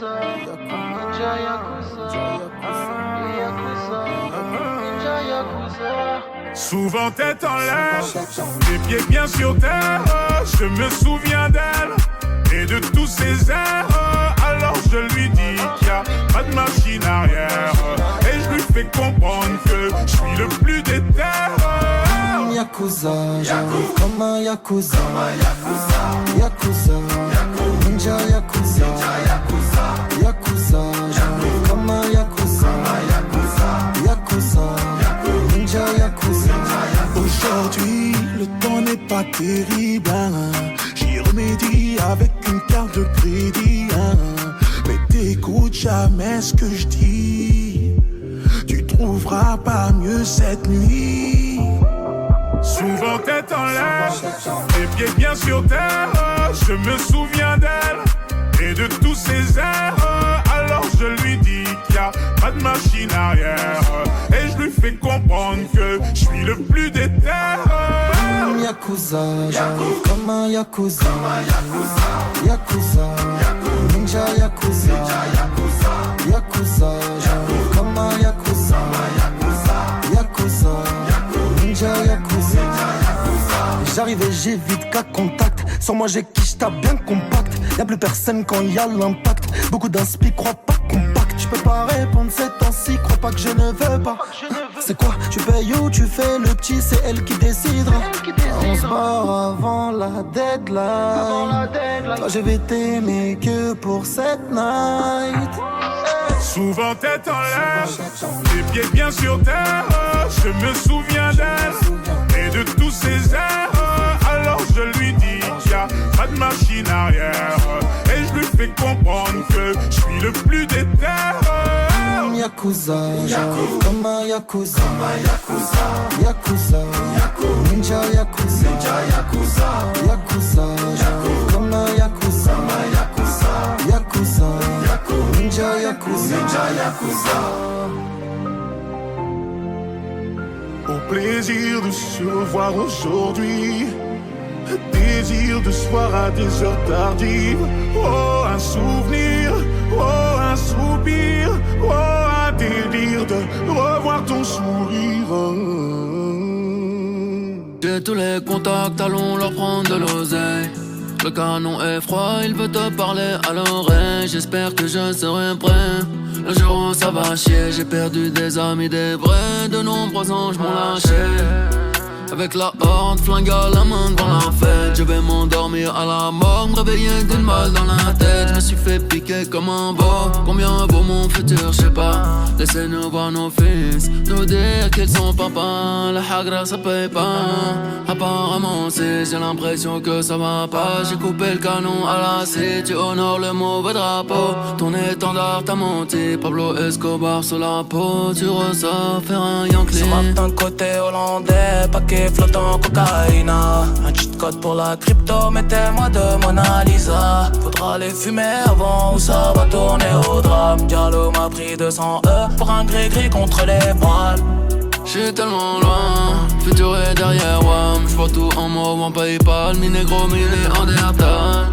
Ninja Yakuza. Souvent tête en l'air, les pieds bien sur terre. Je me souviens d'elle et de tous ses airs. Alors je lui dis qu'il n'y a pas de machine arrière. Et je lui fais comprendre que je suis le plus déter. Yakuza, j'arrive comme un Yakuza. Yakuza, Ninja Yakuza. Yakuza, j'arrive comme un Yakuza. Yakuza, Ninja Yakuza. Aujourd'hui, le temps n'est pas terrible, hein. J'y remédie avec une carte de crédit, hein. Mais t'écoutes jamais ce que je dis. Tu trouveras pas mieux cette nuit. Souvent tête en l'air, les pieds bien sur terre. Je me souviens d'elle et de tous ses airs. Alors je lui dis qu'il n'y a pas de machine arrière. Et je lui fais comprendre que je suis le plus déter. Yakuza, j'arrive comme un Yakuza. Yakuza, Ninja Yakuza. Yakuza, j'arrive comme un Yakuza. Yakuza, Ninja Yakuza. J'arrive et j'évite qu'à contact. Sur moi j'ai quiche, t'as bien compact. Y'a plus personne quand y'a l'impact. Beaucoup d'inspi, crois pas compact. Je peux pas répondre ces temps-ci, crois pas que je ne veux pas. C'est quoi, tu payes ou tu fais le petit, c'est elle qui décidera. On se barre avant la deadline. Toi je vais t'aimer que pour cette night. Souvent tête en l'air, les pieds bien sur terre. Je me souviens d'elle et de tous ses airs. Alors je lui dis qu'il n'y a pas de machine arrière. Et je lui fais comprendre que je suis le plus déter. Yakuza, j'arrive comme un Yakuza. Yakuza, Ninja Yakuza. Yakuza, j'arrive comme un Yakuza. Yakuza, Ninja Yakuza. Au plaisir de se revoir aujourd'hui. Désir de se voir à des heures tardives. Oh, un souvenir, oh, un soupir, oh, un délire de revoir ton sourire. J'ai tous les contacts, allons leur prendre de l'oseille. Le canon est froid, il veut te parler à l'oreille. J'espère que je serai prêt le jour où ça va chier. J'ai perdu des amis, des vrais. De nombreux anges m'ont lâché. Avec la horde, flingue à la main devant la fête. Je vais m'endormir à la mort, me réveiller d'une balle dans la tête. Je me suis fait piquer comme un beau. Combien vaut mon futur, je sais pas. Laissez-nous voir nos fils, nous dire qu'ils sont papas. La hagra ça paye pas. Apparemment si j'ai l'impression que ça va pas. J'ai coupé le canon à la scie. Tu honores le mauvais drapeau. Ton étendard t'a menti. Pablo Escobar sur la peau. Tu ressors faire un Yankee. Ce matin côté hollandais, paquet flottant cocaïne. Un cheat code pour la crypto, mettez-moi de Mona Lisa. Faudra les fumer avant ou ça va tourner au drame. Diallo m'a pris 200 pour un gris-gris contre les poils. J'suis tellement loin, futur est derrière WAM. J'vois tout en mauve, en PayPal, mi négro, mi néandertal.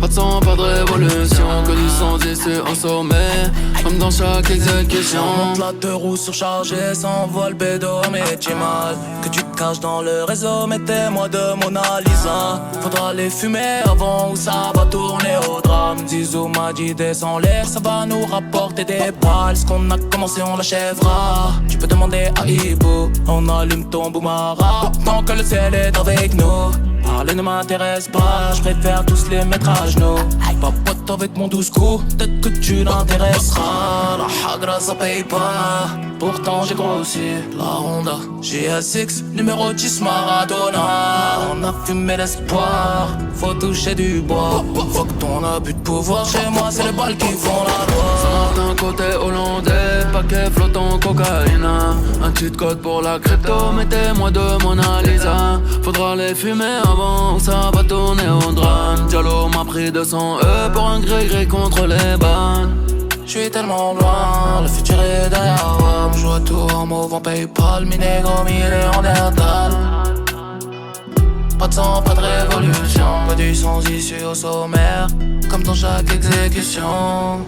Pas de sang, pas de révolution, que du sang ici en sommet, comme dans chaque exécution. Monte la deux roues surchargée, s'envole bédo, mais tu mal. Que tu te caches dans le réseau, mettez-moi de Mona Lisa. Faudra les fumer avant ou ça va tourner au drame. Zizou m'a dit descends-les, ça va nous rapporter des balles. Ce qu'on a commencé on l'achèvera. Tu peux demander à Ibo, on allume ton boumara tant que le ciel est avec nous. Parler ne m'intéresse pas, je préfère tous les mettre à genoux. Papote avec mon douce coup, peut-être que tu l'intéresseras. La hagra ça paye pas, pourtant j'ai grossi. La Honda GS6, numéro 10 Maradona. On a fumé l'espoir, faut toucher du bois. Faut que ton abus de pouvoir, chez moi c'est les balles qui font la loi. D'un côté hollandais, paquet flottant cocaïne. Un cheat code pour la crypto, mettez-moi de Mona Lisa. Faudra les fumer avant ou ça va tourner au drame. Diallo m'a pris 200 pour un gré-gré contre les bannes. J'suis tellement loin, le futur est derrière moi. Je vois tout en mauve en PayPal, mi négro, mi néandertal. Pas de sang, pas de révolution. Pas du sans issue au sommaire, comme dans chaque exécution.